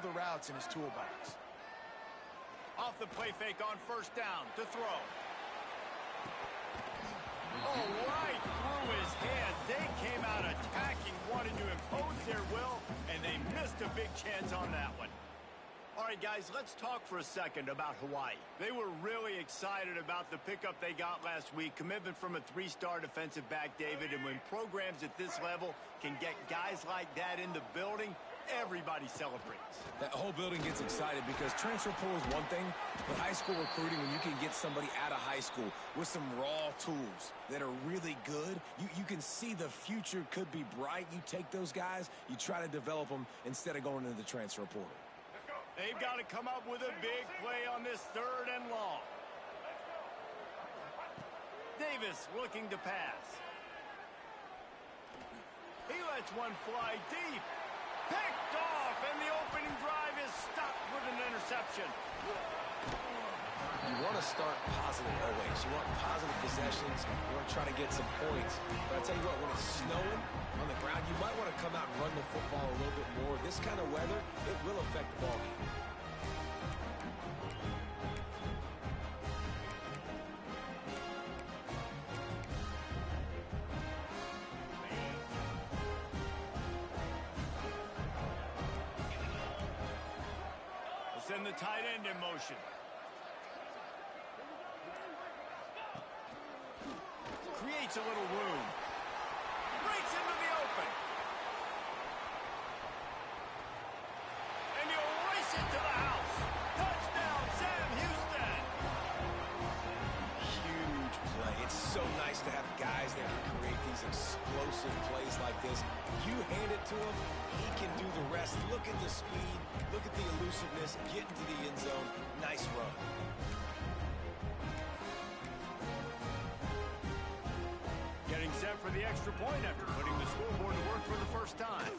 the routes in his toolbox. Off the play fake on first down to throw. Oh, right through his hand. They came out attacking, wanting to impose their will, and they missed a big chance on that one. All right, guys, let's talk for a second about Hawaii. They were really excited about the pickup they got last week, commitment from a 3-star defensive back, David, and when programs at this level can get guys like that in the building, everybody celebrates. That whole building gets excited because transfer portal is one thing, but high school recruiting, when you can get somebody out of high school with some raw tools that are really good, you can see the future could be bright. You take those guys, you try to develop them instead of going into the transfer portal. They've got to come up with a big play on this 3rd and long. Davis looking to pass. He lets one fly deep. Picked off, and the opening drive is stopped with an interception. You want to start positive always. You want positive possessions. You want to try to get some points. But I'll tell you what, when it's snowing on the ground, you might want to come out and run the football a little bit more. This kind of weather, it will affect the ball game. Send the tight end in motion. Creates a little room. Breaks into the open. And he'll race it to the house. Touchdown, Sam Houston. Huge play. It's so nice to have guys that can create these explosive plays like this. You hand it to him, he can do the rest. Look at the speed. Look at the elusiveness. Get into the end zone. Nice run. Getting set for the extra point after putting the scoreboard to work for the first time.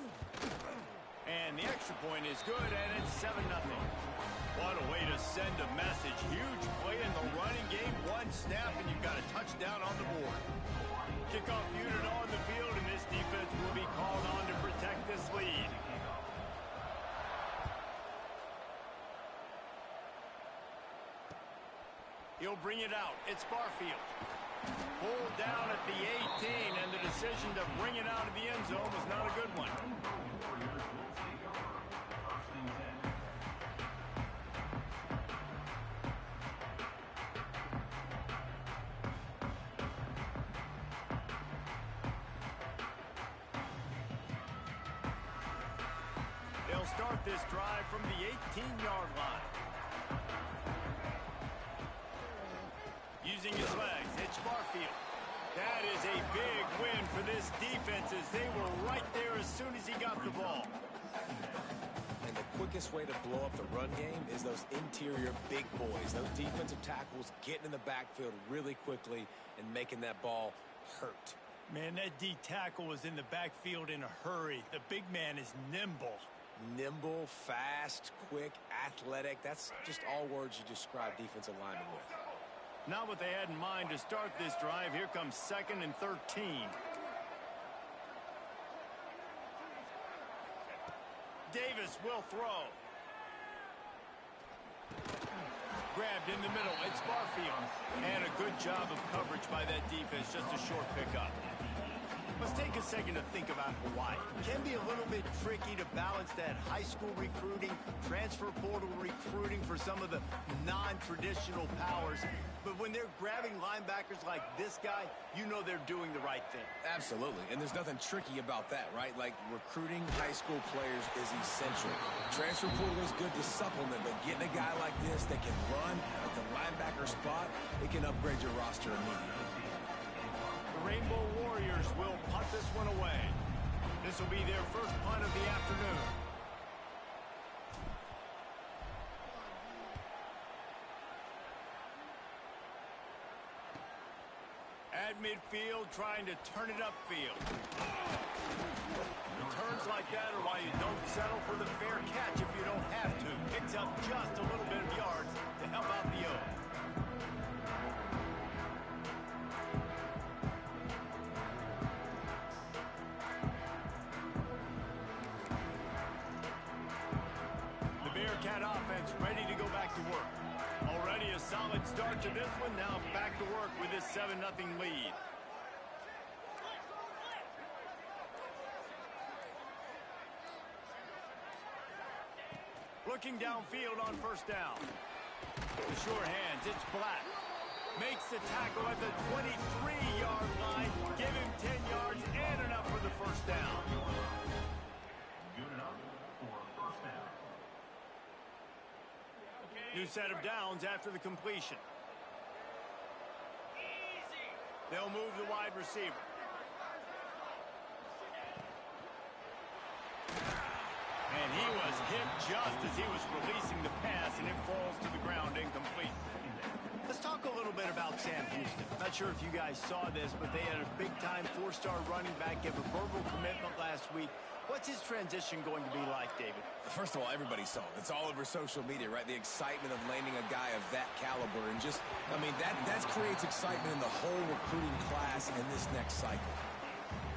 And the extra point is good, and it's 7-0. What a way to send a message. Huge play in the running game. One snap, and you've got a touchdown on the board. Kickoff unit on the field, and this defense will be called on to protect this lead. He'll bring it out. It's Barfield. Pulled down at the 18, and the decision to bring it out of the end zone was not a good one. They'll start this drive from the 18-yard line. Using his legs, it's Barfield. That is a big win for this defense as they were right there as soon as he got the ball. And the quickest way to blow up the run game is those interior big boys, those defensive tackles getting in the backfield really quickly and making that ball hurt. Man, that D tackle was in the backfield in a hurry. The big man is nimble. Nimble, fast, quick, athletic. That's just all words you describe defensive linemen with. Not what they had in mind to start this drive. Here comes 2nd and 13. Davis will throw. Grabbed in the middle. It's Barfield. And a good job of coverage by that defense. Just a short pickup. Let's take a second to think about Hawaii. It can be a little bit tricky to balance that high school recruiting, transfer portal recruiting for some of the non-traditional powers. But when they're grabbing linebackers like this guy, you know they're doing the right thing. Absolutely, and there's nothing tricky about that, right? Like, recruiting high school players is essential. Transfer portal is good to supplement, but getting a guy like this that can run at the linebacker spot, it can upgrade your roster immediately. The Rainbow Warriors will punt this one away. This will be their first punt of the afternoon. At midfield, trying to turn it upfield. Returns like that are why you don't settle for the fair catch if you don't have to. Picks up just a little bit of yards to help out the O. Bearcat offense ready to go back to work. Already a solid start to this one. Now back to work with this 7-0 lead. Looking downfield on first down. The sure hands, it's Black. Makes the tackle at the 23-yard line. Give him 10 yards and enough for the first down. Good enough for a first down. New set of downs after the completion. They'll move the wide receiver. And he was hit just as he was releasing the pass, and it falls to the ground incomplete. Let's talk a little bit about Sam Houston. Not sure if you guys saw this, but they had a big-time 4-star running back give a verbal commitment last week. What's his transition going to be like, David? First of all, everybody saw it. It's all over social media, right? The excitement of landing a guy of that caliber. And just, I mean, that creates excitement in the whole recruiting class in this next cycle.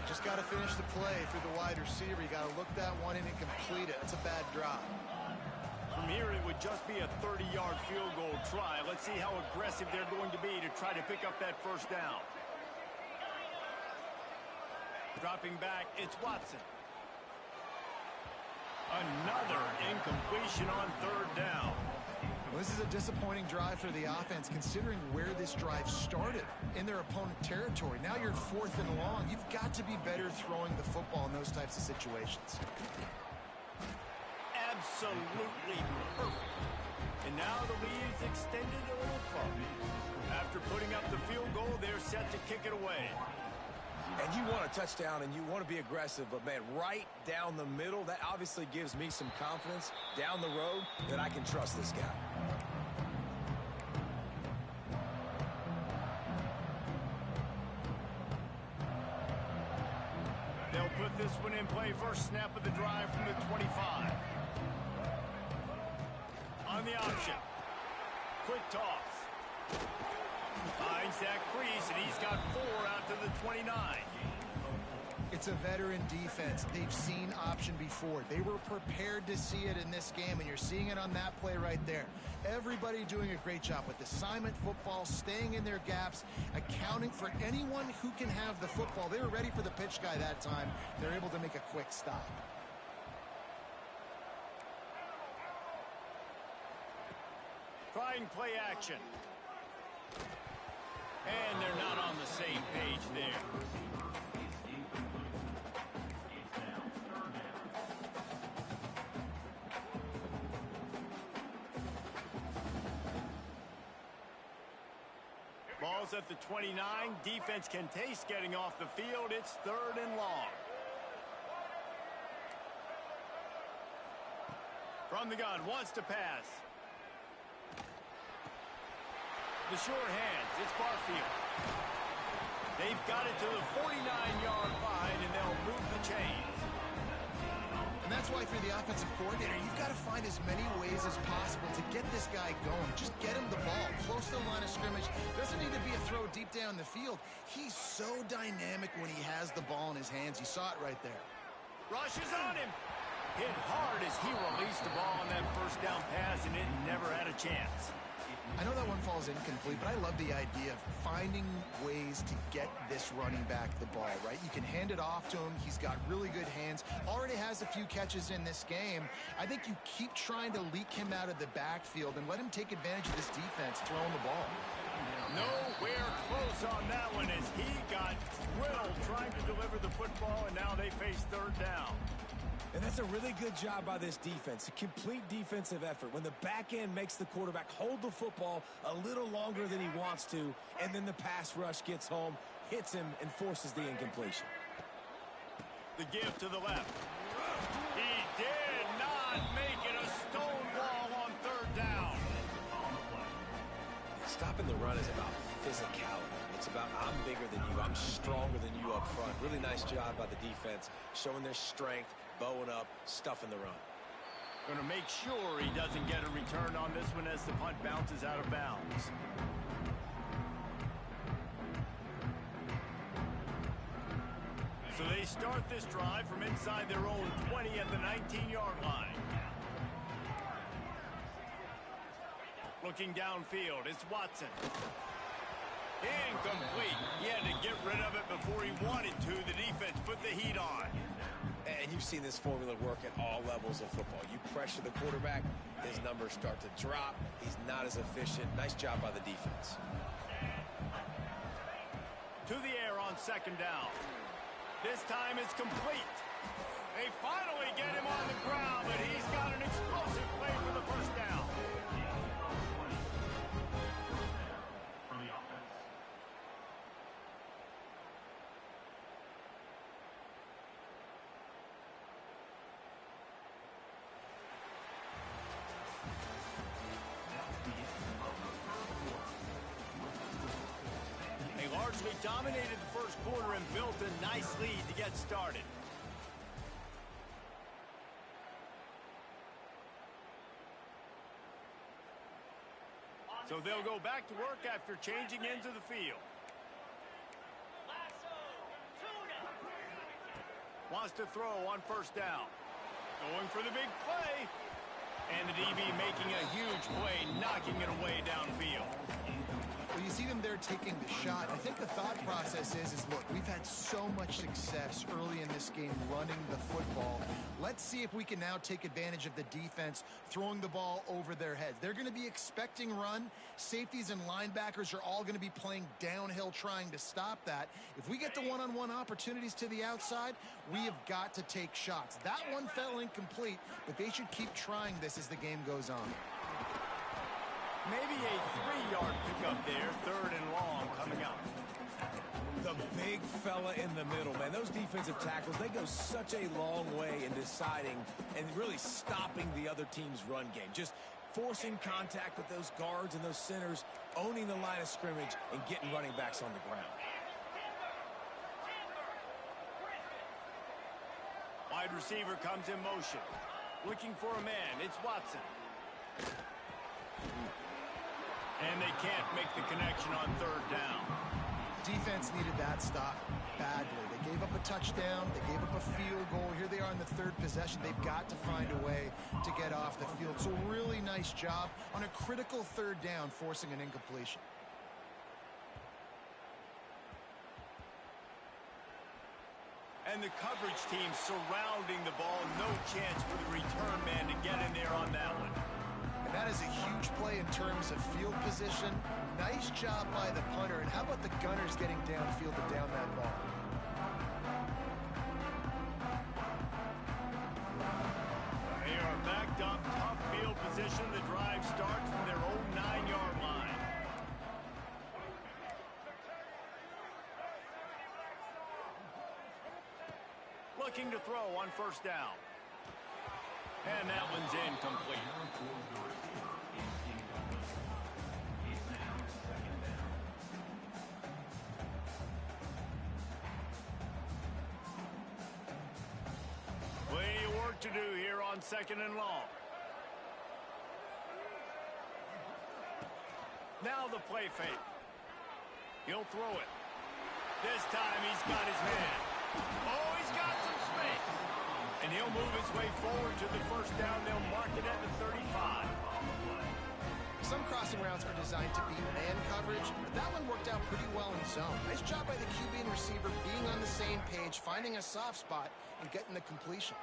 Just got to finish the play through the wide receiver. You got to look that one in and complete it. It's a bad drop. From here, it would just be a 30-yard field goal try. Let's see how aggressive they're going to be to try to pick up that first down. Dropping back, it's Watson. Another incompletion on third down. Well, this is a disappointing drive for the offense, considering where this drive started, in their opponent territory. Now you're 4th and long. You've got to be better throwing the football in those types of situations. Absolutely perfect. And now the lead is extended a little further. After putting up the field goal, they're set to kick it away. And you want a touchdown and you want to be aggressive, but man, right down the middle, that obviously gives me some confidence down the road that I can trust this guy. They'll put this one in play. First snap of the drive from the 25. On the option. Quick toss. Finds that crease, and he's got 4 out to the 29. It's a veteran defense. They've seen option before. They were prepared to see it in this game, and you're seeing it on that play right there. Everybody doing a great job with assignment football, staying in their gaps, accounting for anyone who can have the football. They were ready for the pitch guy that time. They're able to make a quick stop. Trying play action. And they're not on the same page there. Ball's at the 29. Defense can taste getting off the field. It's 3rd and long. From the gun, wants to pass. The sure hands, it's Barfield. They've got it to the 49-yard line, and they'll move the chains. And that's why for the offensive coordinator, you've got to find as many ways as possible to get this guy going. Just get him the ball close to the line of scrimmage. Doesn't need to be a throw deep down the field. He's so dynamic when he has the ball in his hands. You saw it right there. Rush is on him. Hit hard as he released the ball on that first down pass, and it never had a chance. I know that one falls incomplete, but I love the idea of finding ways to get this running back the ball, right? You can hand it off to him. He's got really good hands. Already has a few catches in this game. I think you keep trying to leak him out of the backfield and let him take advantage of this defense throwing the ball. Nowhere close on that one as he got thrilled trying to deliver the football, and now they face 3rd down. And that's a really good job by this defense, a complete defensive effort. When the back end makes the quarterback hold the football a little longer than he wants to, and then the pass rush gets home, hits him, and forces the incompletion. The give to the left. He did not make it. A stone wall on 3rd down. Stopping the run is about physicality. It's about I'm bigger than you, I'm stronger than you up front. Really nice job by the defense, showing their strength, bowing up, stuffing the run. Going to make sure he doesn't get a return on this one as the punt bounces out of bounds. So they start this drive from inside their own 20 at the 19-yard line. Looking downfield, it's Watson. Incomplete. He had to get rid of it before he wanted to. The defense put the heat on. And you've seen this formula work at all levels of football. You pressure the quarterback, his numbers start to drop. He's not as efficient. Nice job by the defense. To the air on second down. This time it's complete. They finally get him on the ground, but he's got an explosive play for the first down. For the offense. They largely dominated the first quarter and built a nice lead to get started. So they'll go back to work after changing into the field. Wants to throw on first down. Going for the big play. And the DB making a huge play, knocking it away downfield. Well, you see them there taking the shot. I think the thought process is look, we've had so much success early in this game running the football. Let's see if we can now take advantage of the defense throwing the ball over their heads. They're going to be expecting run. Safeties and linebackers are all going to be playing downhill trying to stop that. If we get the one-on-one opportunities to the outside, we have got to take shots. That one fell incomplete, but they should keep trying this as the game goes on. Maybe a 3-yard pickup there, third and long coming up. The big fella in the middle, man. Those defensive tackles, they go such a long way in deciding and really stopping the other team's run game. Just forcing contact with those guards and those centers, owning the line of scrimmage, and getting running backs on the ground. Wide receiver comes in motion. Looking for a man. It's Watson. And they can't make the connection on third down. Defense needed that stop badly. They gave up a touchdown. They gave up a field goal. Here they are in the third possession. They've got to find a way to get off the field. So really nice job on a critical third down, forcing an incompletion. And the coverage team surrounding the ball. No chance for the return man to get in there on that one. And that is a huge play in terms of field position. Nice job by the punter. And how about the gunners getting downfield to down that ball? They are backed up, tough field position. The drive starts from their own 9-yard line. Looking to throw on first down. And that one's incomplete. Plenty of work to do here on second and long. Now the play fake. He'll throw it. This time he's got his man. Oh, he's got some space. And he'll move his way forward to the first down. They'll mark it at the 35. Some crossing routes are designed to beat man coverage, but that one worked out pretty well in zone. Nice job by the QB and receiver being on the same page, finding a soft spot, and getting the completion.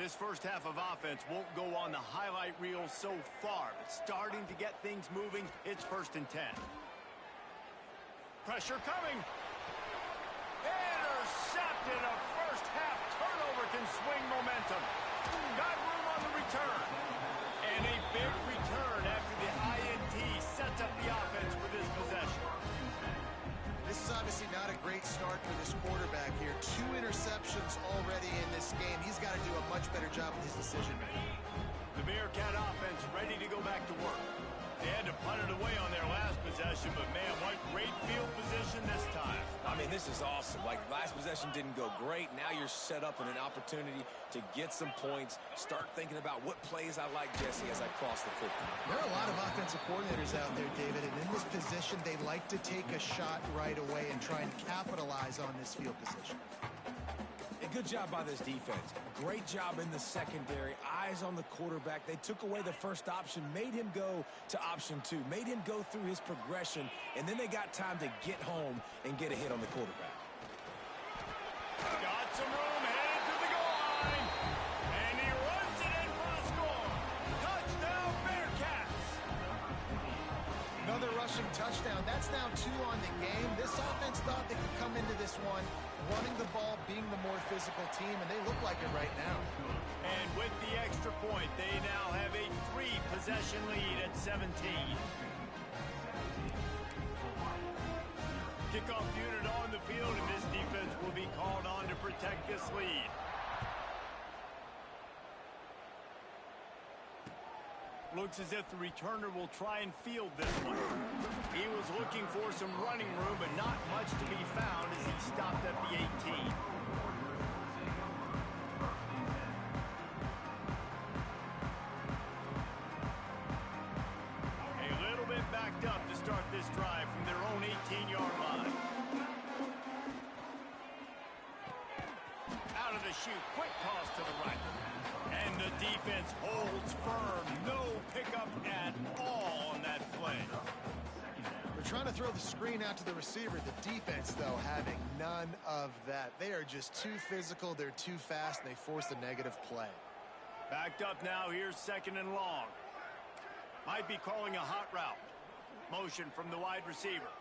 This first half of offense won't go on the highlight reel so far, but starting to get things moving, it's 1st and 10. Pressure coming. Intercepted. A first half turnover can swing momentum. Got room on the return. And a big return after the INT sets up the offense for this possession. This is obviously not a great start for this quarterback here. 2 interceptions already in this game. He's got to do a much better job with his decision making. The Bearcat offense ready to go back to work. They had to punt it away on their last possession, but man, what great field position this time. I mean, this is awesome. Like, last possession didn't go great. Now you're set up in an opportunity to get some points. Start thinking about what plays I like, Jesse, as I cross the football. There are a lot of offensive coordinators out there, David, and in this position, they like to take a shot right away and try and capitalize on this field position. Good job by this defense. Great job in the secondary. Eyes on the quarterback. They took away the first option, made him go to option 2, made him go through his progression, and then they got time to get home and get a hit on the quarterback. Got some room, headed to the goal line. And he runs it in for the score. Touchdown, Bearcats. Another rushing touchdown. That's now 2 on the game. This offense thought they could come into this one running the ball, being the more physical team, and they look like it right now. And with the extra point, they now have a 3-possession lead at 17. Kickoff unit on the field, and this defense will be called on to protect this lead. Looks as if the returner will try and field this one. He was looking for some running room, but not much to be found as he stopped at the 18. A little bit backed up to start this drive from their own 18-yard line. Out of the chute, quick toss to the right. And the defense holds firm. No pickup at all on that play. They're trying to throw the screen out to the receiver. The defense, though, having none of that. They are just too physical. They're too fast, and they force a negative play. Backed up now. Here's 2nd and long. Might be calling a hot route. Motion from the wide receiver.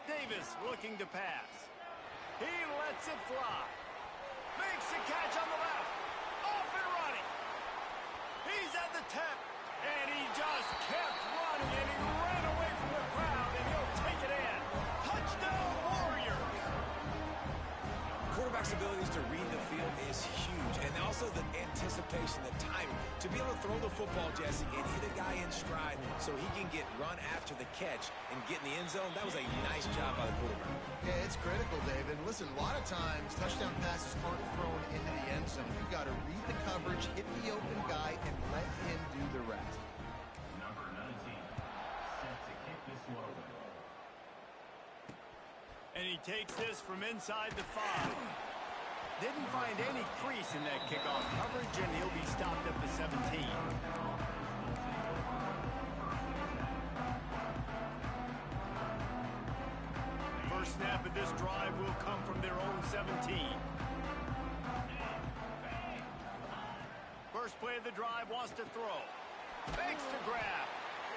Davis looking to pass. He lets it fly. Makes the catch on the left. Off and running. He's at the 10. And he just kept running, and he ran away from the crowd, and he'll take it in. Touchdown, Warriors. Quarterback's abilities to read the field is huge, and also the anticipation, the timing. To be able to throw the football, Jesse, and hit a guy in stride so he can get run after the catch and get in the end zone, that was a nice job by the quarterback. Yeah, it's critical, David. Listen, a lot of times touchdown passes aren't thrown into the end zone. You've got to read the coverage, hit the open guy, and let him do the rest. Number 19, set to kick this one away. And he takes this from inside the 5. Didn't find any crease in that kickoff coverage, and he'll be stopped at the 17. First snap of this drive will come from their own 17. First play of the drive, wants to throw. Makes the grab.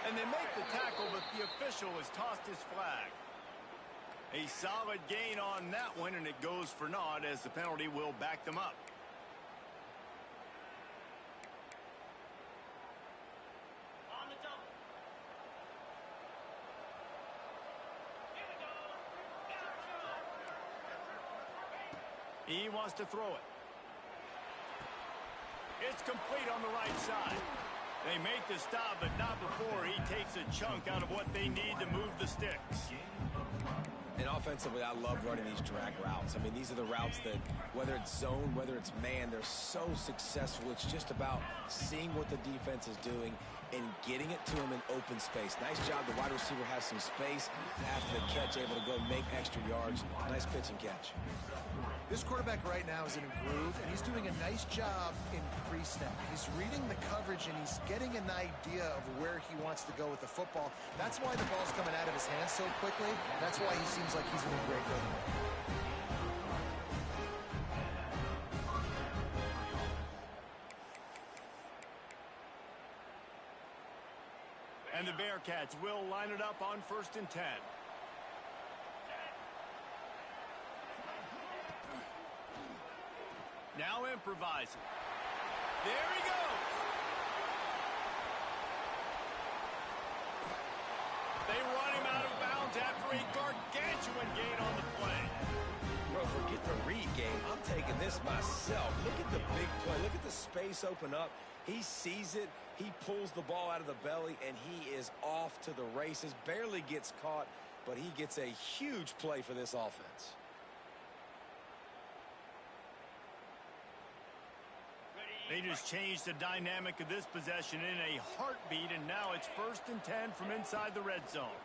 And they make the tackle, but the official has tossed his flag. A solid gain on that one, and it goes for naught as the penalty will back them up. On the double. Here we go. He wants to throw it. It's complete on the right side. They make the stop, but not before he takes a chunk out of what they need to move the sticks. And offensively, I love running these drag routes. I mean, these are the routes that, whether it's zone, whether it's man, they're so successful. It's just about seeing what the defense is doing and getting it to them in open space. Nice job. The wide receiver has some space after the catch, able to go make extra yards. Nice pitch and catch. This quarterback right now is in a groove, and he's doing a nice job in pre-snap. He's reading the coverage, and he's getting an idea of where he wants to go with the football. That's why the ball's coming out of his hands so quickly. That's why he seems like he's in a great rhythm. And the Bearcats will line it up on 1st and 10. Now improvising. There he goes. They run him out of bounds after a gargantuan gain on the play. Bro, forget the read game. I'm taking this myself. Look at the big play. Look at the space open up. He sees it. He pulls the ball out of the belly, and he is off to the races. Barely gets caught, but he gets a huge play for this offense. They just changed the dynamic of this possession in a heartbeat, and now it's 1st and 10 from inside the red zone.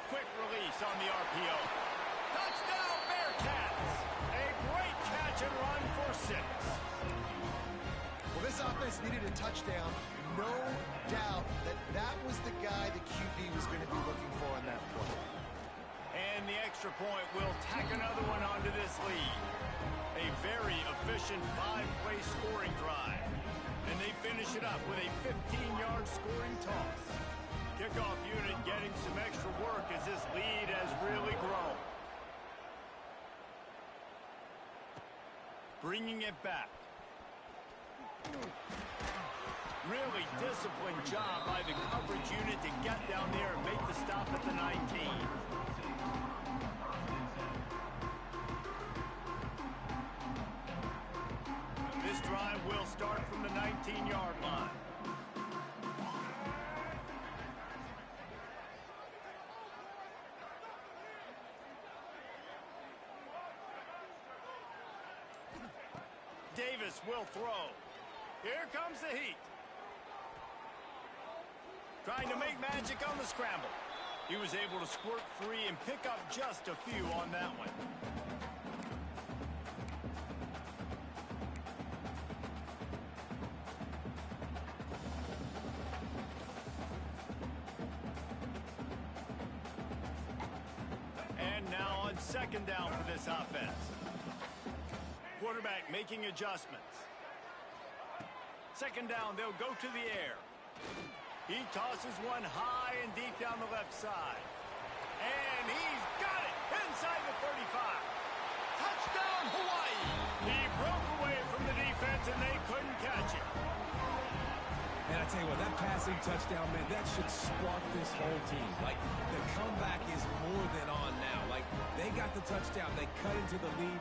Quick release on the RPO. catch and run for 6. Well, this offense needed a touchdown. No doubt that that was the guy the QB was going to be looking for on that play. And the extra point will tack another one onto this lead. A very efficient 5-play scoring drive. And they finish it up with a 15-yard scoring toss. Kickoff unit getting some extra work as this lead has really grown. Bringing it back. Really disciplined job by the coverage unit to get down there and make the stop at the 19. This drive will start from the 19-yard line. Davis will throw. Here comes the heat. Trying to make magic on the scramble. He was able to squirt free and pick up just a few on that one. And now on second down for this offense. Quarterback making adjustments. Second down, they'll go to the air. He tosses one high and deep down the left side. And he's got it inside the 35. Touchdown, Hawaii! He broke away from the defense and they couldn't catch it. And I tell you what, that passing touchdown, man, that should spark this whole team. Like, the comeback is more than on now. Like, they got the touchdown. They cut into the lead.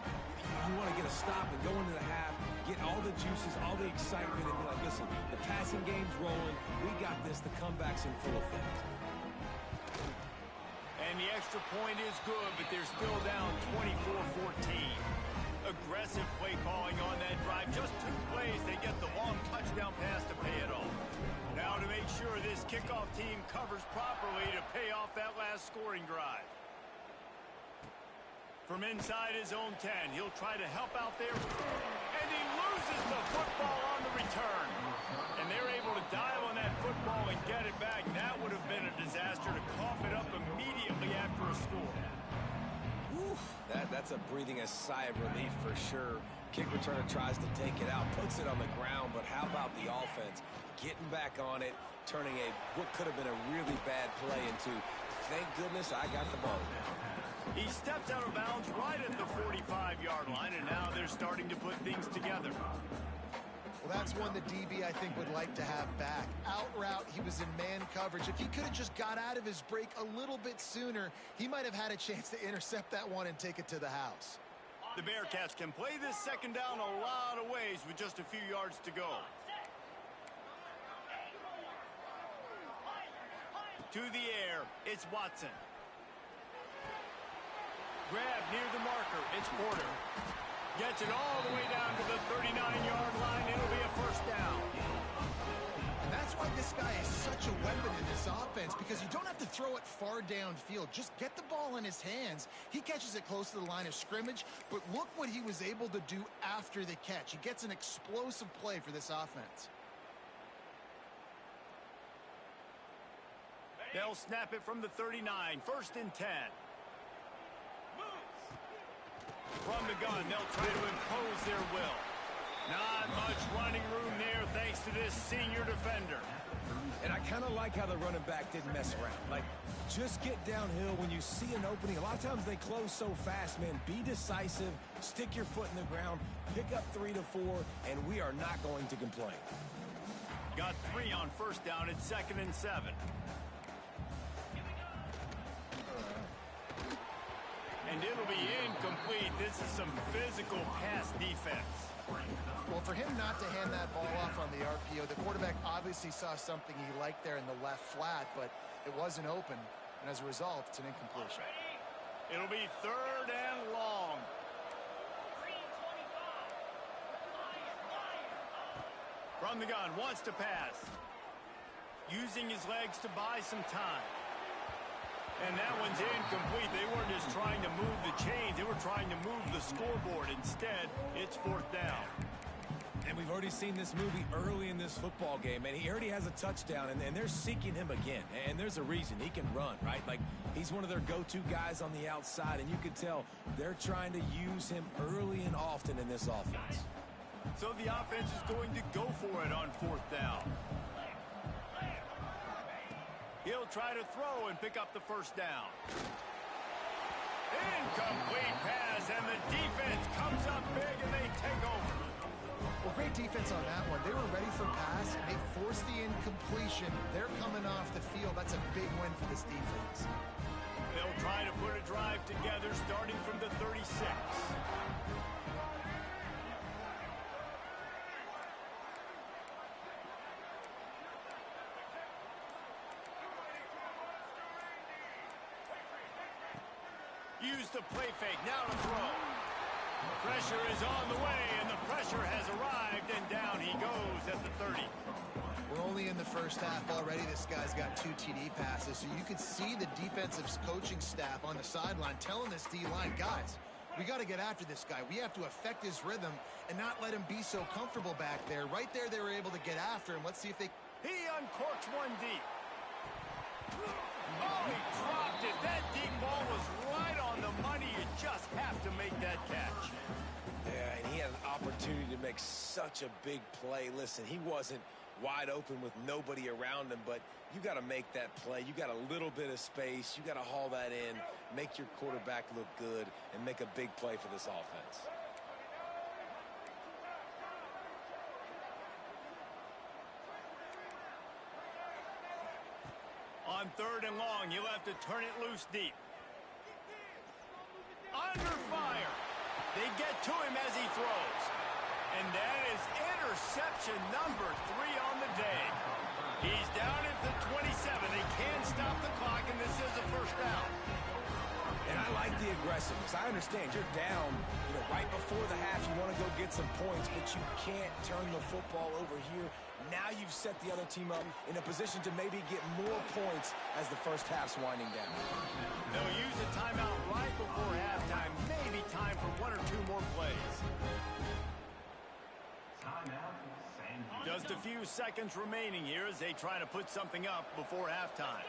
You want to get a stop and go into the half, get all the juices, all the excitement, and be like, listen, the passing game's rolling. We got this. The comeback's in full effect. And the extra point is good, but they're still down 24-14. Aggressive play calling on that drive. Just 2 plays, they get the long touchdown pass to pay it off. Now to make sure this kickoff team covers properly to pay off that last scoring drive. From inside his own 10, he'll try to help out there. And he loses the football on the return. And they're able to dial on that football and get it back. That would have been a disaster to cough it up immediately after a score. That's a breathing a sigh of relief for sure. Kick returner tries to take it out, puts it on the ground, but how about the offense getting back on it, turning what could have been a really bad play into, thank goodness I got the ball now. He steps out of bounds right at the 45-yard line, and now they're starting to put things together. Well, that's one the DB, I think, would like to have back. Out route, he was in man coverage. If he could have just got out of his break a little bit sooner, he might have had a chance to intercept that one and take it to the house. The Bearcats can play this second down a lot of ways with just a few yards to go. To the air, it's Watson. Grab near the marker, it's Porter. Gets it all the way down to the 39-yard line. It'll be a first down. And that's why this guy is such a weapon in this offense, because you don't have to throw it far downfield. Just get the ball in his hands. He catches it close to the line of scrimmage, but look what he was able to do after the catch. He gets an explosive play for this offense. They'll snap it from the 39. First and 10. From the gun, they'll try to impose their will. Not much running room there thanks to this senior defender. And I kind of like how the running back didn't mess around. Like, just get downhill when you see an opening. A lot of times they close so fast, man. Be decisive, stick your foot in the ground, pick up 3 to 4, and we are not going to complain. Got 3 on first down. It's 2nd and 7. And it'll be incomplete. This is some physical pass defense. Well, for him not to hand that ball off on the RPO, the quarterback obviously saw something he liked there in the left flat, but it wasn't open, and as a result, it's an incompletion. It'll be 3rd and long. From the gun, wants to pass. Using his legs to buy some time. And that one's incomplete. They weren't just trying to move the chains. They were trying to move the scoreboard. Instead, it's fourth down. And we've already seen this movie early in this football game, and he already has a touchdown, and they're seeking him again. And there's a reason. He can run, right? Like, he's one of their go-to guys on the outside, and you can tell they're trying to use him early and often in this offense. So the offense is going to go for it on fourth down. He'll try to throw and pick up the first down. Incomplete pass, and the defense comes up big, and they take over. Well, great defense on that one. They were ready for pass, and they forced the incompletion. They're coming off the field. That's a big win for this defense. They'll try to put a drive together starting from the 36. Use the play fake, now to throw. Pressure is on the way, and the pressure has arrived, and down he goes at the 30. We're only in the first half already. This guy's got 2 TD passes, so you could see the defensive coaching staff on the sideline telling this D-line, guys, we got to get after this guy. We have to affect his rhythm and not let him be so comfortable back there. Right there, they were able to get after him. Let's see if they... He uncorks one deep. Oh, he dropped it. That deep ball was right on the money. You just have to make that catch. Yeah, and he had an opportunity to make such a big play. Listen, he wasn't wide open with nobody around him, but you got to make that play. You got a little bit of space. You got to haul that in, make your quarterback look good, and make a big play for this offense. On third and long, you'll have to turn it loose deep. Under fire. They get to him as he throws. And that is interception number 3 on the day. He's down at the 27. They can stop the clock, and this is a first down. And I like the aggressiveness. I understand you're down, right before the half. You want to go get some points, but you can't turn the football over here. Now you've set the other team up in a position to maybe get more points as the first half's winding down. They'll use a timeout right before halftime. Maybe time for 1 or 2 more plays. Timeout, San Diego. Just a few seconds remaining here as they try to put something up before halftime.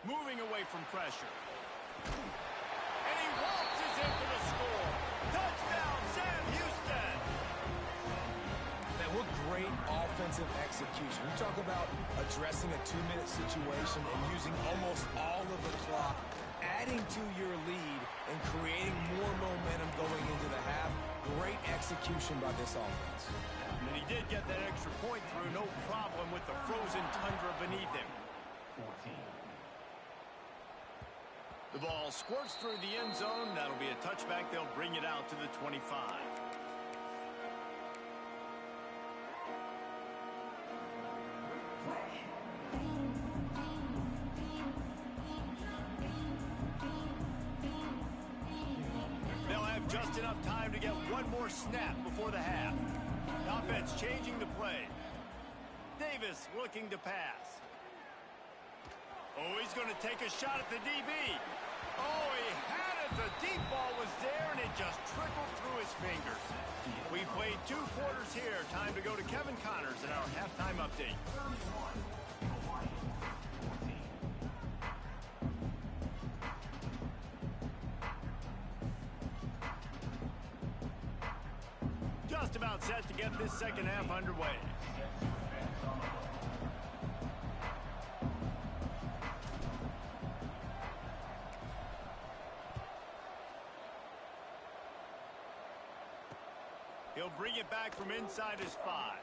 Moving away from pressure. And he waltzes in for the score. Touchdown, Sam Houston. Man, what great offensive execution. You talk about addressing a 2-minute situation and using almost all of the clock, adding to your lead and creating more momentum going into the half. Great execution by this offense. And he did get that extra point through, no problem with the frozen tundra beneath him. 14. The ball squirts through the end zone. That'll be a touchback. They'll bring it out to the 25. They'll have just enough time to get one more snap before the half. The offense changing the play. Davis looking to pass. Oh, he's going to take a shot at the DB. Oh, he had it. The deep ball was there, and it just trickled through his fingers. We played 2 quarters here. Time to go to Kevin Connors in our halftime update. Just about set to get this second half underway. He'll bring it back from inside his 5.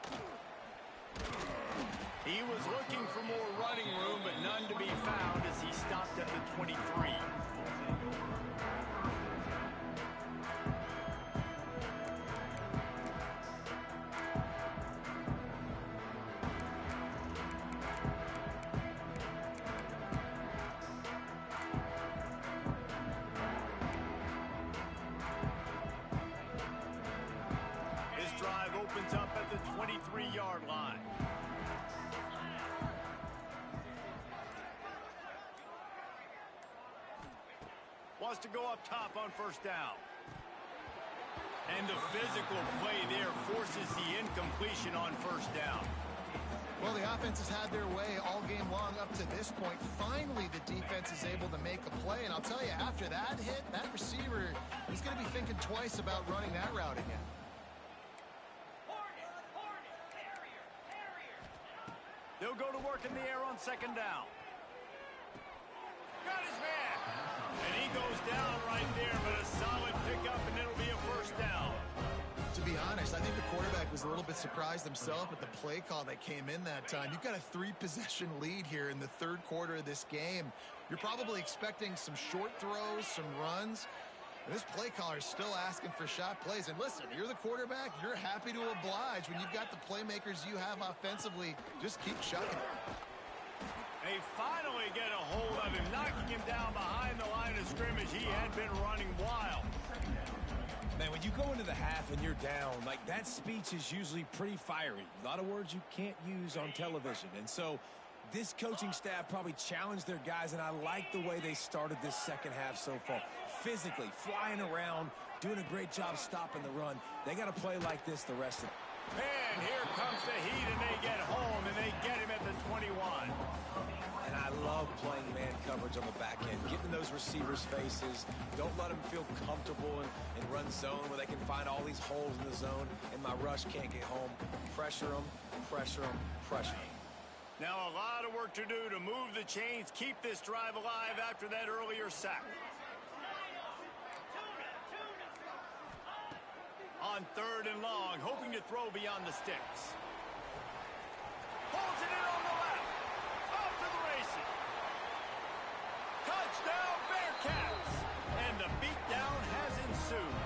He was looking for more running room, but none to be found as he stopped at the 23. Opens up at the 23-yard line. Wants to go up top on first down. And the physical play there forces the incompletion on first down. Well, the offense has had their way all game long up to this point. Finally, the defense is able to make a play. And I'll tell you, after that hit, that receiver, he's going to be thinking twice about running that route again. They'll go to work in the air on second down. Got his man. And he goes down right there, but a solid pickup, and it'll be a first down. To be honest, I think the quarterback was a little bit surprised himself at the play call that came in that time. You've got a 3-possession lead here in the third quarter of this game. You're probably expecting some short throws, some runs. And this play caller is still asking for shot plays. And listen, you're the quarterback. You're happy to oblige when you've got the playmakers you have offensively. Just keep chucking it. They finally get a hold of him, knocking him down behind the line of scrimmage. He had been running wild. Man, when you go into the half and you're down, like, that speech is usually pretty fiery. A lot of words you can't use on television. And so this coaching staff probably challenged their guys, and I like the way they started this second half so far. Physically, flying around, doing a great job stopping the run. They got to play like this the rest of it. And here comes the heat, and they get home, and they get him at the 21. And I love playing man coverage on the back end, getting in those receivers' faces. Don't let them feel comfortable in run zone where they can find all these holes in the zone, and my rush can't get home. Pressure them, pressure them, pressure them. Now a lot of work to do to move the chains, keep this drive alive after that earlier sack. On third and long, hoping to throw beyond the sticks. Holds it in on the left. Off to the races. Touchdown, Bearcats! And the beatdown has ensued.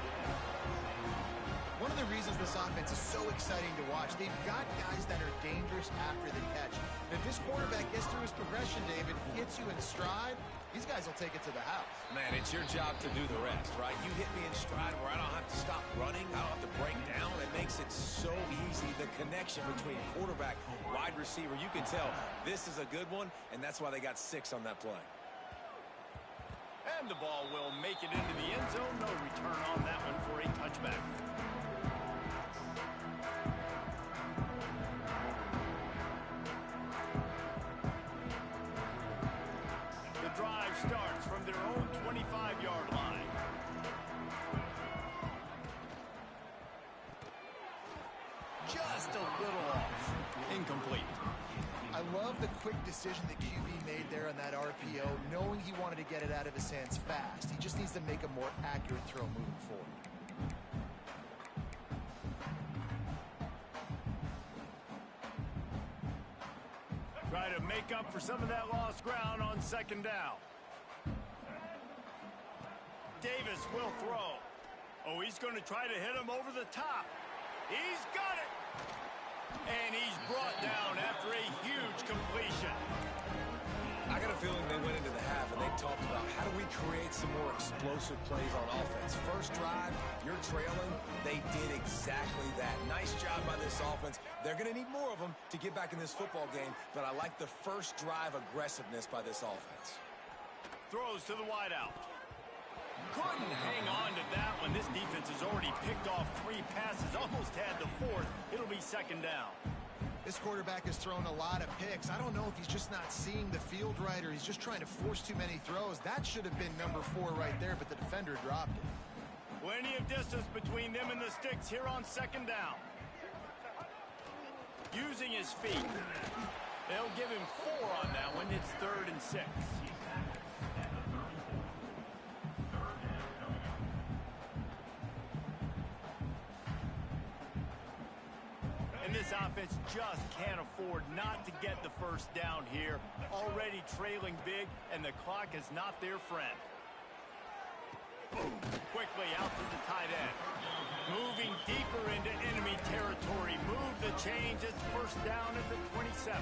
One of the reasons this offense is so exciting to watch, they've got guys that are dangerous after the catch. And if this quarterback gets through his progression, David, hits you in stride, these guys will take it to the house. Man, it's your job to do the rest, right? You hit me in stride where I don't have to stop running. I don't have to break down. It makes it so easy. The connection between quarterback, wide receiver, you can tell this is a good one, and that's why they got 6 on that play. And the ball will make it into the end zone. No return on that one for a touchback. The drive starts from their own 25-yard line. Just a little off. Incomplete. I love the quick decision the QB made there on that RPO, knowing he wanted to get it out of his hands fast. He just needs to make a more accurate throw moving forward. Try to make up for some of that lost ground on second down. Davis will throw. Oh, he's going to try to hit him over the top. He's got it. And he's brought down after a huge completion. I got a feeling they went into the half and they talked about how do we create some more explosive plays on offense. First drive, you're trailing. They did exactly that. Nice job by this offense. They're going to need more of them to get back in this football game, but I like the first drive aggressiveness by this offense. Throws to the wideout. Couldn't hang on to that one. This defense has already picked off 3 passes, almost had the 4th. It'll be second down. This quarterback has thrown a lot of picks. I don't know if he's just not seeing the field right or he's just trying to force too many throws. That should have been number 4 right there, but the defender dropped it. Plenty of distance between them and the sticks here on second down. Using his feet. They'll give him 4 on that one. It's 3rd and 6. And this offense just can't afford not to get the first down here. Already trailing big, and the clock is not their friend. Boom. Quickly out to the tight end. Moving deeper into enemy territory. Move the chains. It's first down at the 27.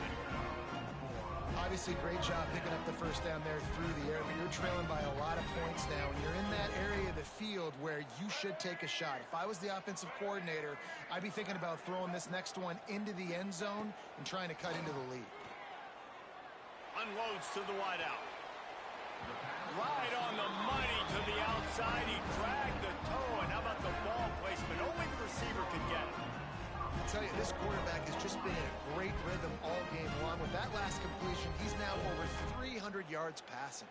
Obviously, great job picking up the first down there through the air, but you're trailing by a lot of points now, and you're in that area of the field where you should take a shot. If I was the offensive coordinator, I'd be thinking about throwing this next one into the end zone and trying to cut into the lead. Unloads to the wideout. Right on the money to the outside. He dragged the toe, and how about the ball placement? Only the receiver could get it. I'll tell you, this quarterback has just been in a great rhythm all game long. With that last completion, he's now over 300 yards passing.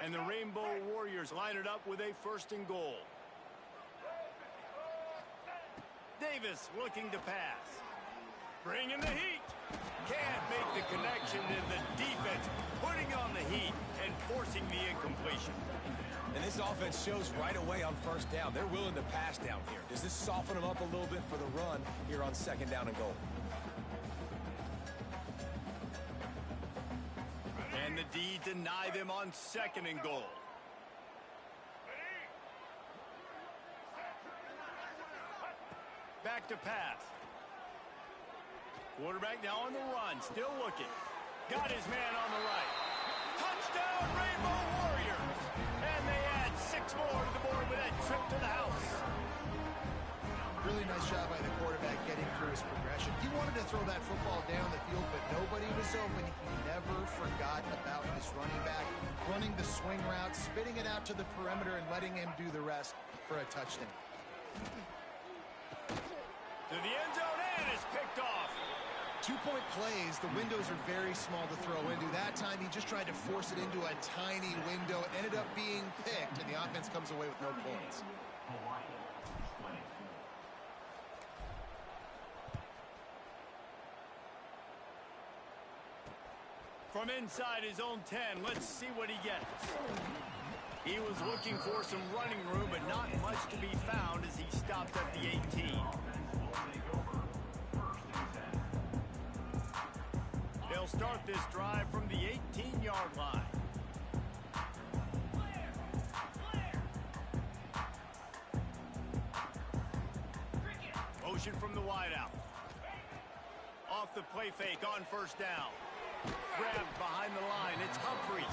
And the Rainbow Warriors line it up with a 1st and goal. Davis looking to pass. Bringing the heat. Can't make the connection, and the defense putting on the heat and forcing the incompletion. And this offense shows right away on 1st down. They're willing to pass down here. Does this soften them up a little bit for the run here on 2nd down and goal? And the D deny them on 2nd and goal. Back to pass. Quarterback now on the run, still looking. Got his man on the right. Touchdown, Rainbow Warriors! And they add 6 more to the board with that trip to the house. Really nice job by the quarterback getting through his progression. He wanted to throw that football down the field, but nobody was open. He never forgot about his running back, running the swing route, spitting it out to the perimeter, and letting him do the rest for a touchdown. To the end zone, and it's picked off. 2-point plays, the windows are very small to throw into. That time, he just tried to force it into a tiny window. It ended up being picked, and the offense comes away with no points. From inside his own 10, let's see what he gets. He was looking for some running room, but not much to be found as he stopped at the 18. They'll start this drive from the 18-yard line. Motion from the wideout. Off the play fake on 1st down. Grabbed behind the line. It's Humphries.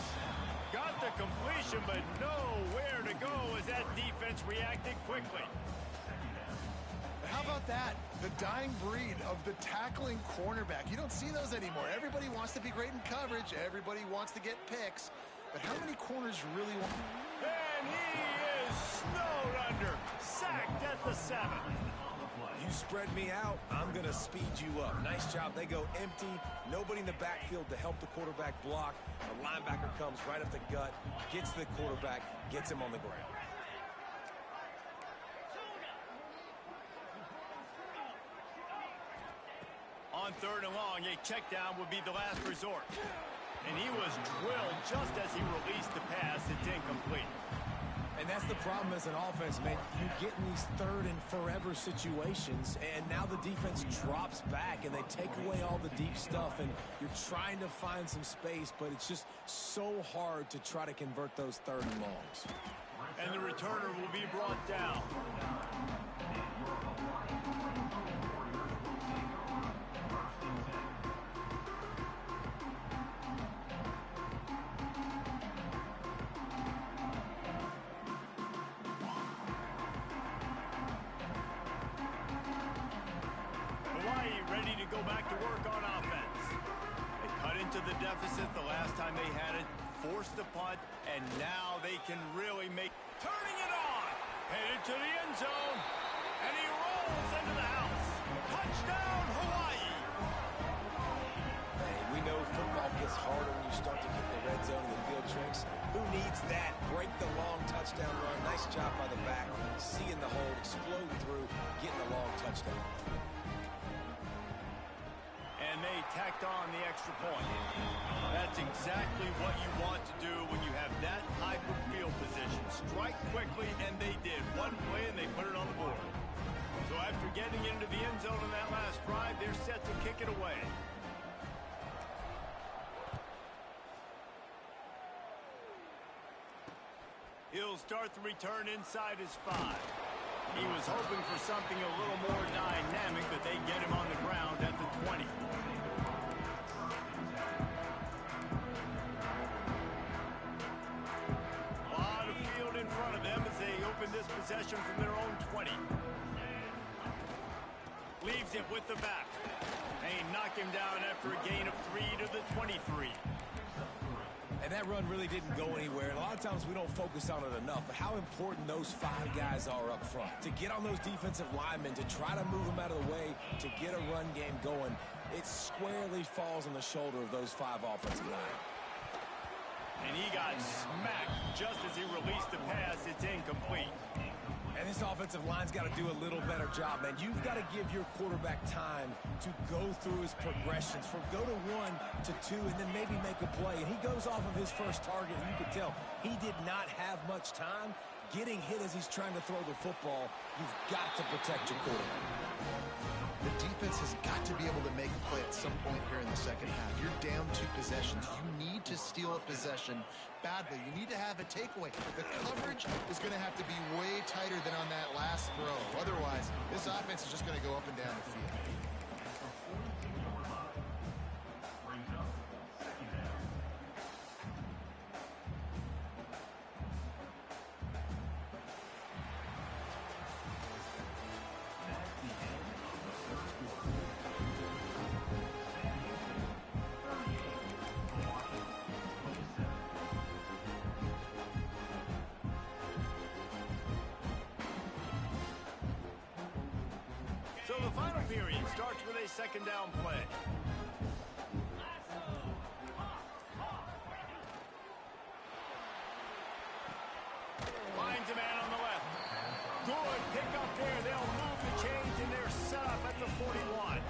Got the completion, but nowhere to go as that defense reacted quickly. How about that? The dying breed of the tackling cornerback. You don't see those anymore. Everybody wants to be great in coverage. Everybody wants to get picks. But how many corners really want... And he is snowed under. Sacked at the 7. You spread me out, I'm going to speed you up. Nice job. They go empty. Nobody in the backfield to help the quarterback block. The linebacker comes right up the gut, gets the quarterback, gets him on the ground. On 3rd and long, a check down would be the last resort. And he was drilled just as he released the pass. It's incomplete. And that's the problem as an offense, man. You get in these 3rd and forever situations, and now the defense drops back, and they take away all the deep stuff, and you're trying to find some space, but it's just so hard to try to convert those 3rd and longs. And the returner will be brought down. Ready to go back to work on offense. They cut into the deficit the last time they had it, forced the punt, and now they can really make... Turning it on! Headed to the end zone, and he rolls into the house. Touchdown, Hawaii! Hey, we know football gets harder when you start to get in the red zone and the field tricks. Who needs that? Break the long touchdown run. Nice job by the back. Seeing the hole, explode through, getting the long touchdown. And they tacked on the extra point. That's exactly what you want to do when you have that type of field position. Strike quickly, and they did. One play, and they put it on the board. So after getting into the end zone in that last drive, they're set to kick it away. He'll start the return inside his 5. He was hoping for something a little more dynamic, but they get him on the ground at the 20. A lot of field in front of them as they open this possession from their own 20. Leaves it with the back. They knock him down after a gain of 3 to the 23. And that run really didn't go anywhere. And a lot of times we don't focus on it enough. But how important those 5 guys are up front. To get on those defensive linemen, to try to move them out of the way, to get a run game going, it squarely falls on the shoulder of those 5 offensive linemen. And he got smacked just as he released the pass. It's incomplete. And this offensive line's got to do a little better job, man. You've got to give your quarterback time to go through his progressions, from go to 1 to 2, and then maybe make a play. And he goes off of his first target, and you can tell he did not have much time. Getting hit as he's trying to throw the football, you've got to protect your quarterback. The defense has got to be able to make a play at some point here in the second half. You're down 2 possessions. You need to steal a possession badly. You need to have a takeaway. The coverage is going to have to be way tighter than on that last throw. Otherwise, this offense is just going to go up and down the field. Brings up second down. That's the end of the third quarter. San Diego 38, Washington 27. So the final period starts with a second down play. Finds a man on the left. Good pick up there. They'll move the chains, and they're set up at the 41.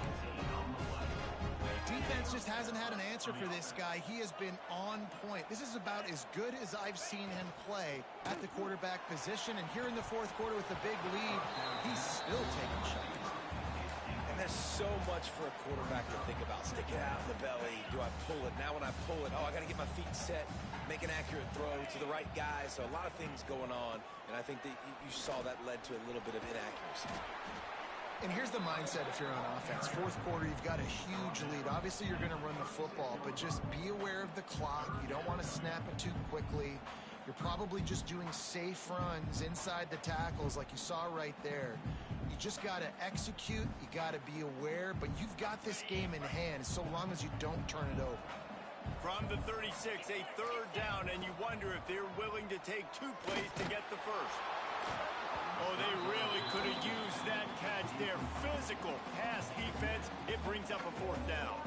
Defense just hasn't had an answer for this guy. He has been on point. This is about as good as I've seen him play at the quarterback position. And here in the fourth quarter with the big lead, he's still taking shots. And there's so much for a quarterback to think about. Stick it out in the belly. Do I pull it? Now when I pull it, I got to get my feet set, make an accurate throw to the right guy. So a lot of things going on. And I think that you saw that led to a little bit of inaccuracy. And here's the mindset if you're on offense. Fourth quarter, you've got a huge lead. Obviously, you're going to run the football, but just be aware of the clock. You don't want to snap it too quickly. You're probably just doing safe runs inside the tackles like you saw right there. You just got to execute. You got to be aware, but you've got this game in hand so long as you don't turn it over. From the 36, a third down, and you wonder if they're willing to take 2 plays to get the first. Oh, they really could have used that catch there. Physical pass defense. It brings up a fourth down.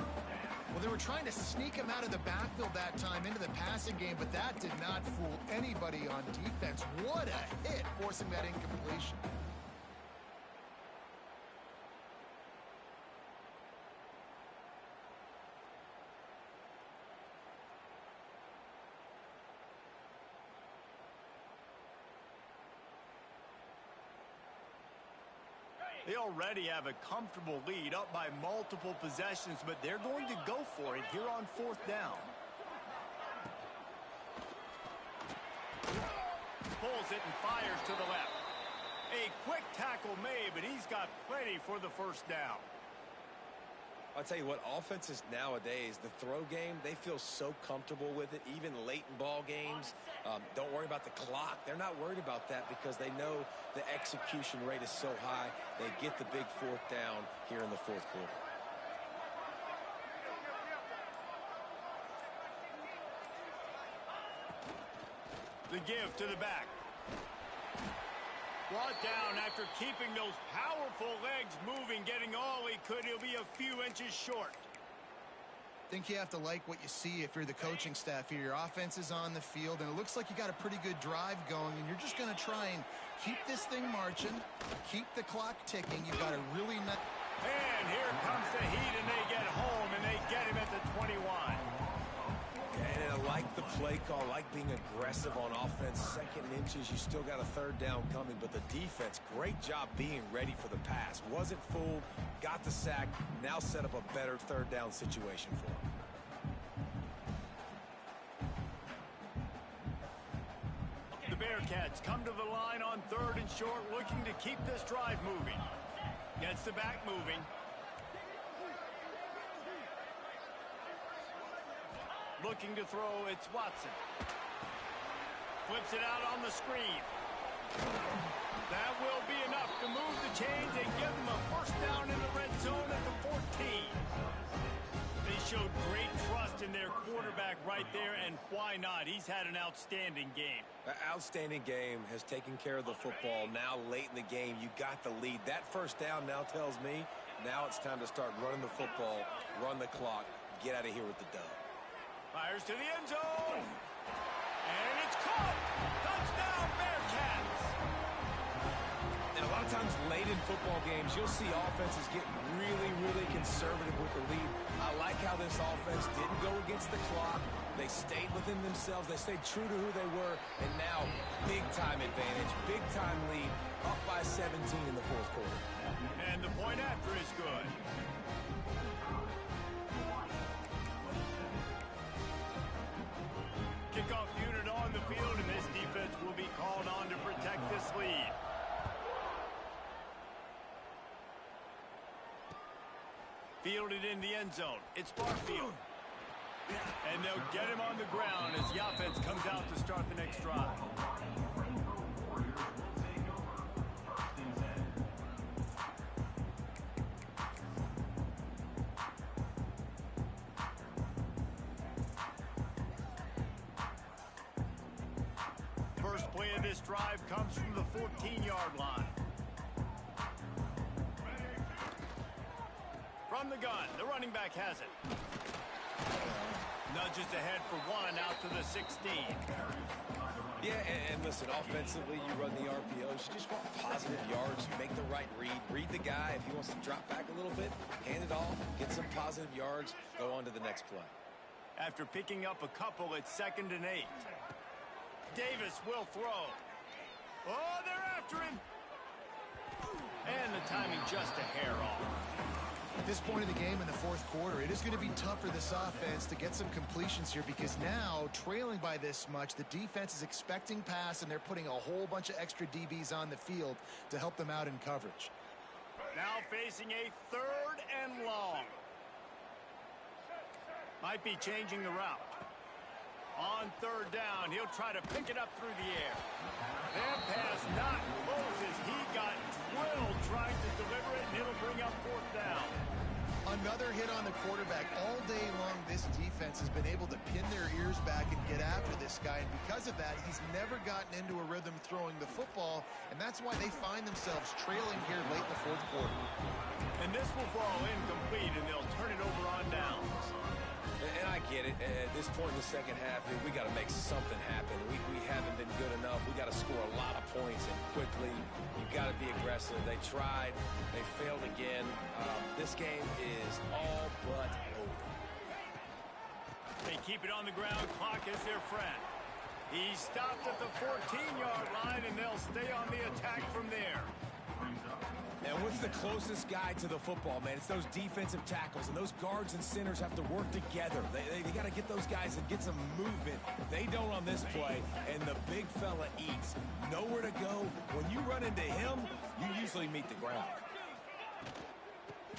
Well, they were trying to sneak him out of the backfield that time into the passing game, but that did not fool anybody on defense. What a hit, forcing that incompletion. They already have a comfortable lead, up by multiple possessions, but they're going to go for it here on fourth down. Pulls it and fires to the left. A quick tackle made, but he's got plenty for the first down. I'll tell you what, offenses nowadays, the throw game, they feel so comfortable with it, even late in ball games. Don't worry about the clock. They're not worried about that because they know the execution rate is so high. They get the big fourth down here in the fourth quarter. The give to the back. Brought down after keeping those powerful legs moving, getting all he could. He'll be a few inches short. I think you have to like what you see if you're the coaching staff here. Your offense is on the field, and it looks like you got a pretty good drive going, and you're just going to try and keep this thing marching, keep the clock ticking. You've got a really nice... And here comes the heat, and they get home, and they get him at the 21. And I like the play call, like being aggressive on offense. Second and inches, you still got a third down coming, but the defense, great job being ready for the pass. Wasn't fooled, got the sack, now set up a better third down situation for him. The Bearcats come to the line on third and short, looking to keep this drive moving. Gets the back moving. Looking to throw, it's Watson. Flips it out on the screen. That will be enough to move the chains and give them a first down in the red zone at the 14. They showed great trust in their quarterback right there, and why not? He's had an outstanding game. An outstanding game, has taken care of the football. Now late in the game, you got the lead. That first down now tells me now it's time to start running the football, run the clock, get out of here with the dub. Fires to the end zone. And it's caught. Touchdown, Bearcats. And a lot of times late in football games, you'll see offenses get really, really conservative with the lead. I like how this offense didn't go against the clock. They stayed within themselves. They stayed true to who they were. And now, big-time advantage, big-time lead, up by 17 in the fourth quarter. And the point after is good. Kickoff unit on the field, and this defense will be called on to protect this lead. Fielded in the end zone. It's Barfield. And they'll get him on the ground as the offense comes out to start the next drive. First play of this drive comes from the 14-yard line. From the gun, the running back has it. Nudges ahead for one out to the 16. Yeah, and listen, offensively, you run the RPOs. You just want positive yards, make the right read. Read the guy. If he wants to drop back a little bit, hand it off, get some positive yards, go on to the next play. After picking up a couple, it's 2nd and 8. Davis will throw. Oh, they're after him. And the timing just a hair off. At this point of the game in the fourth quarter, it is going to be tough for this offense to get some completions here because now, trailing by this much, the defense is expecting pass, and they're putting a whole bunch of extra DBs on the field to help them out in coverage. Now facing a 3rd and long. Might be changing the route. On 3rd down, he'll try to pick it up through the air. That pass not close as he got drilled trying to deliver it, and it'll bring up 4th down. Another hit on the quarterback. All day long, this defense has been able to pin their ears back and get after this guy, and because of that, he's never gotten into a rhythm throwing the football, and that's why they find themselves trailing here late in the fourth quarter. And this will fall incomplete, and they'll turn it over on downs. And I get it. At this point in the second half, we got to make something happen. We haven't been good enough. We got to score a lot of points and quickly. You got to be aggressive. They tried. They failed again. This game is all but over. They keep it on the ground. Clock is their friend. He stopped at the 14-yard line, and they'll stay on the attack from there. And what's the closest guy to the football, man? It's those defensive tackles, and those guards and centers have to work together. They got to get those guys and get some movement. They don't on this play, and the big fella eats. Nowhere to go. When you run into him, you usually meet the ground.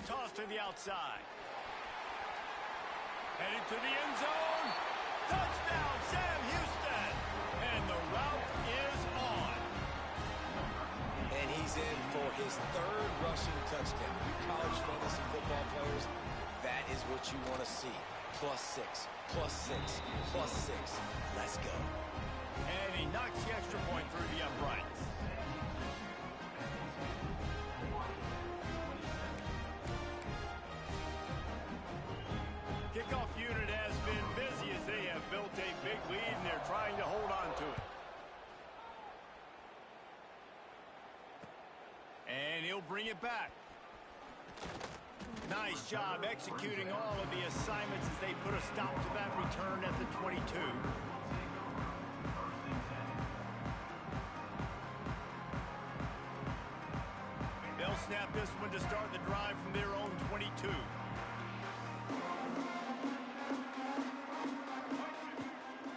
Toss to the outside. Headed to the end zone. Touchdown, Sam Houston. And the route is on. And he's in for his 3rd rushing touchdown. You college fantasy football players, that is what you want to see. +6, +6, +6. Let's go. And he knocks the extra point through the uprights. Kickoff unit has been busy as they have built a big lead, and they're trying to hold on to it. And he'll bring it back. Nice job executing all of the assignments as they put a stop to that return at the 22. They'll snap this one to start the drive from their own 22.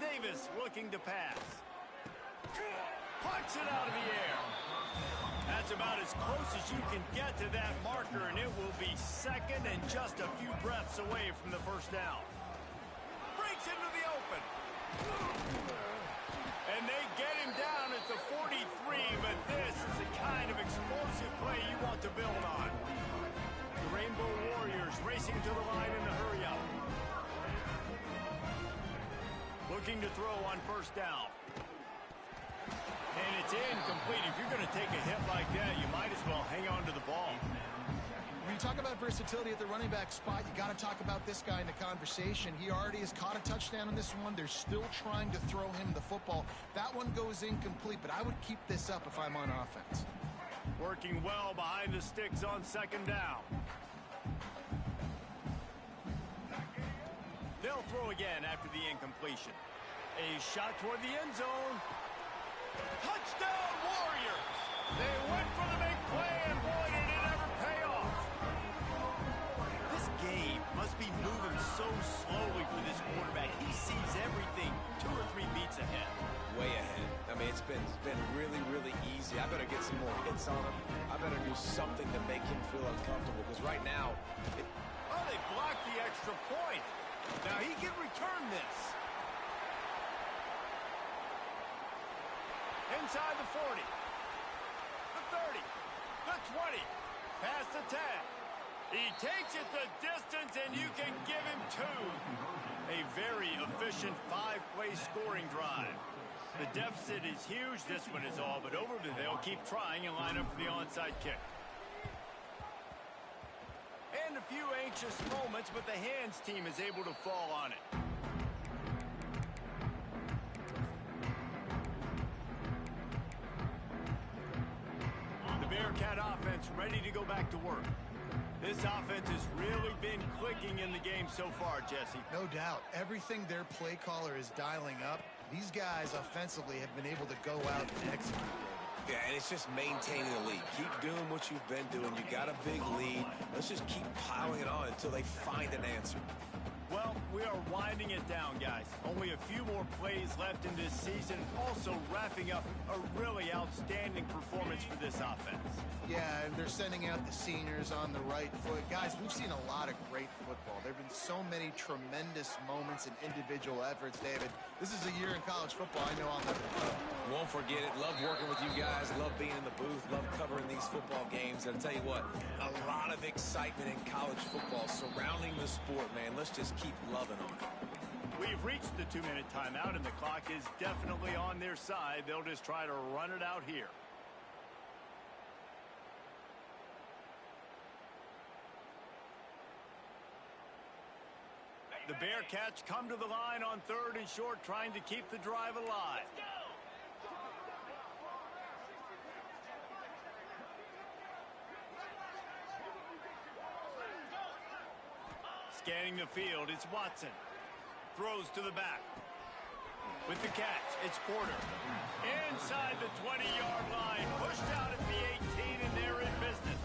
Davis looking to pass. Puts it out of the air. That's about as close as you can get to that marker, and it will be 2nd and just a few breaths away from the first down. Breaks into the open. And they get him down at the 43, but play you want to build on. The Rainbow Warriors racing to the line in a hurry up. Looking to throw on first down. And it's incomplete. If you're going to take a hit like that, you might as well hang on to the ball. When you talk about versatility at the running back spot, you got to talk about this guy in the conversation. He already has caught a touchdown in this one. They're still trying to throw him the football. That one goes incomplete, but I would keep this up if I'm on offense. Working well behind the sticks on second down. They'll throw again after the incompletion. A shot toward the end zone. Touchdown, Warriors! They went for the big play, and boy, did it ever pay off. This game must be moving so slowly for this quarterback. He sees everything 2 or 3 beats ahead. Way ahead. I mean, it's been really, really easy. I better get some more hits on him. I better do something to make him feel uncomfortable, because right now... Oh, they blocked the extra point. Now he can return this. Inside the 40. The 30. The 20. Past the 10. He takes it the distance, and you can give him 2. A very efficient 5-play scoring drive. The deficit is huge. This one is all but over, but they'll keep trying and line up for the onside kick. And a few anxious moments, but the hands team is able to fall on it. The Bearcat offense ready to go back to work. This offense has really been clicking in the game so far, Jesse. No doubt. Everything their play caller is dialing up, these guys offensively have been able to go out and execute. Yeah, and it's just maintaining the lead. Keep doing what you've been doing. You got a big lead. Let's just keep piling it on until they find an answer. Well, we are winding it down, guys. Only a few more plays left in this season. Also wrapping up a really outstanding performance for this offense. Yeah, and they're sending out the seniors on the right foot. Guys, we've seen a lot of great football. There have been so many tremendous moments and individual efforts, David. This is a year in college football I know I'll never forget. Won't forget it. Love working with you guys. Love being in the booth. Love covering these football games. And I'll tell you what, a lot of excitement in college football surrounding the sport, man. Let's just keep loving on it. We've reached the 2-minute timeout, and the clock is definitely on their side. They'll just try to run it out here. The Bearcats come to the line on 3rd and short, trying to keep the drive alive. Scanning the field, it's Watson. Throws to the back. With the catch, it's Porter. Inside the 20-yard line, pushed out at the 18, and they're in business.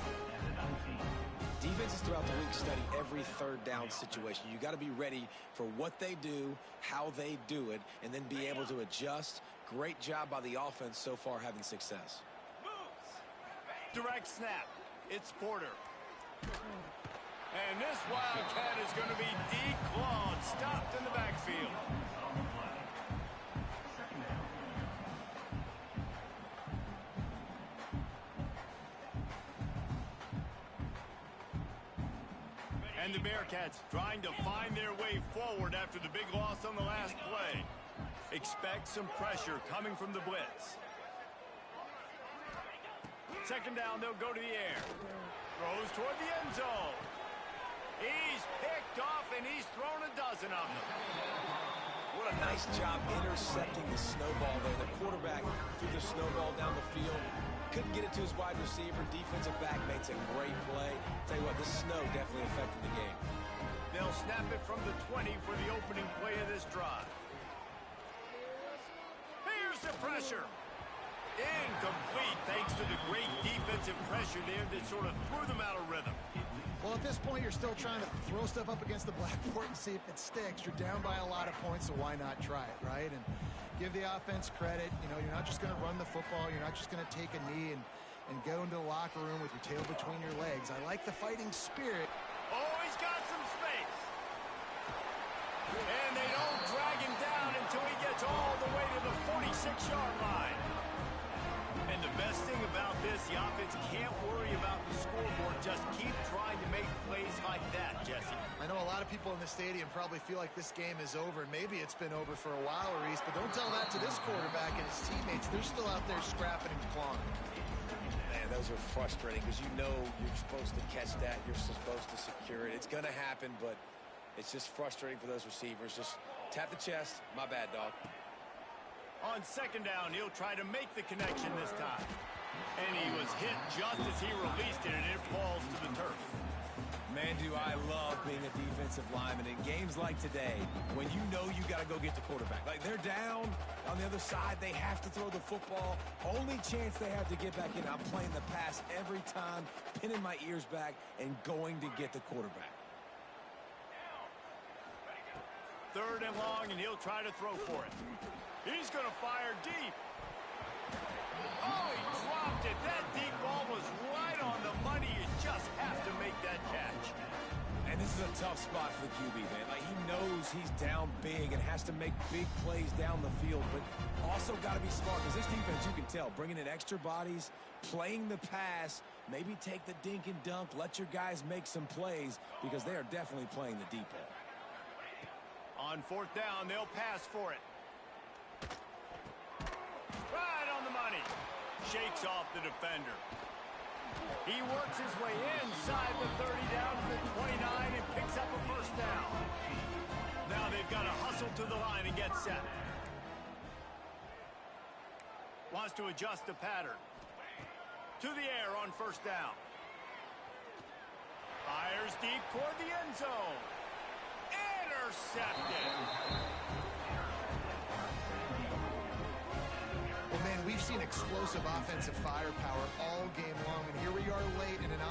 Defenses throughout the week study every 3rd down situation. You got to be ready for what they do, how they do it, and then be able to adjust. Great job by the offense so far having success. Direct snap. It's Porter. And this Wildcat is going to be declawed, stopped in the backfield. And the Bearcats trying to find their way forward after the big loss on the last play. Expect some pressure coming from the blitz. Second down, they'll go to the air. Throws toward the end zone. He's picked off, and he's thrown a dozen of them. What a nice job intercepting the snowball there. The quarterback threw the snowball down the field. Couldn't get it to his wide receiver. Defensive back makes a great play. Tell you what, this snow definitely affected the game. They'll snap it from the 20 for the opening play of this drive. Here's the pressure. Incomplete thanks to the great defensive pressure there that sort of threw them out of rhythm. Well, at this point, you're still trying to throw stuff up against the blackboard and see if it sticks. You're down by a lot of points, so why not try it, right? And give the offense credit. You know, you're not just going to run the football. You're not just going to take a knee and go into the locker room with your tail between your legs. I like the fighting spirit. Oh, he's got some space. And they don't drag him down until he gets all the way to the 46-yard line. And the best thing about this this, the offense can't worry about the scoreboard. Just keep trying to make plays like that, Jesse. I know a lot of people in the stadium probably feel like this game is over. Maybe it's been over for a while, Reese, but don't tell that to this quarterback and his teammates. They're still out there scrapping and clawing. Man, those are frustrating because you know you're supposed to catch that. You're supposed to secure it. It's going to happen, but it's just frustrating for those receivers. Just tap the chest. My bad, dog. On second down, he'll try to make the connection this time. And he was hit just as he released it, and it falls to the turf. Man, do I love being a defensive lineman in games like today when you know you got to go get the quarterback. Like, they're down on the other side. They have to throw the football. Only chance they have to get back in. I'm playing the pass every time, pinning my ears back, and going to get the quarterback. Third and long, and he'll try to throw for it. He's going to fire deep. Oh, he dropped it. That deep ball was right on the money. You just have to make that catch. And this is a tough spot for the QB, man. Like, he knows he's down big and has to make big plays down the field, but also got to be smart because this defense, you can tell, bringing in extra bodies, playing the pass, maybe take the dink and dunk, let your guys make some plays because they are definitely playing the deep ball. On fourth down, they'll pass for it. Right on the money. Shakes off the defender. He works his way inside the 30 down to the 29 and picks up a first down. Now they've got to hustle to the line and get set. Wants to adjust the pattern. To the air on first down. Fires deep toward the end zone. Intercepted. Well, man, we've seen explosive offensive firepower all game long, and here we are late in an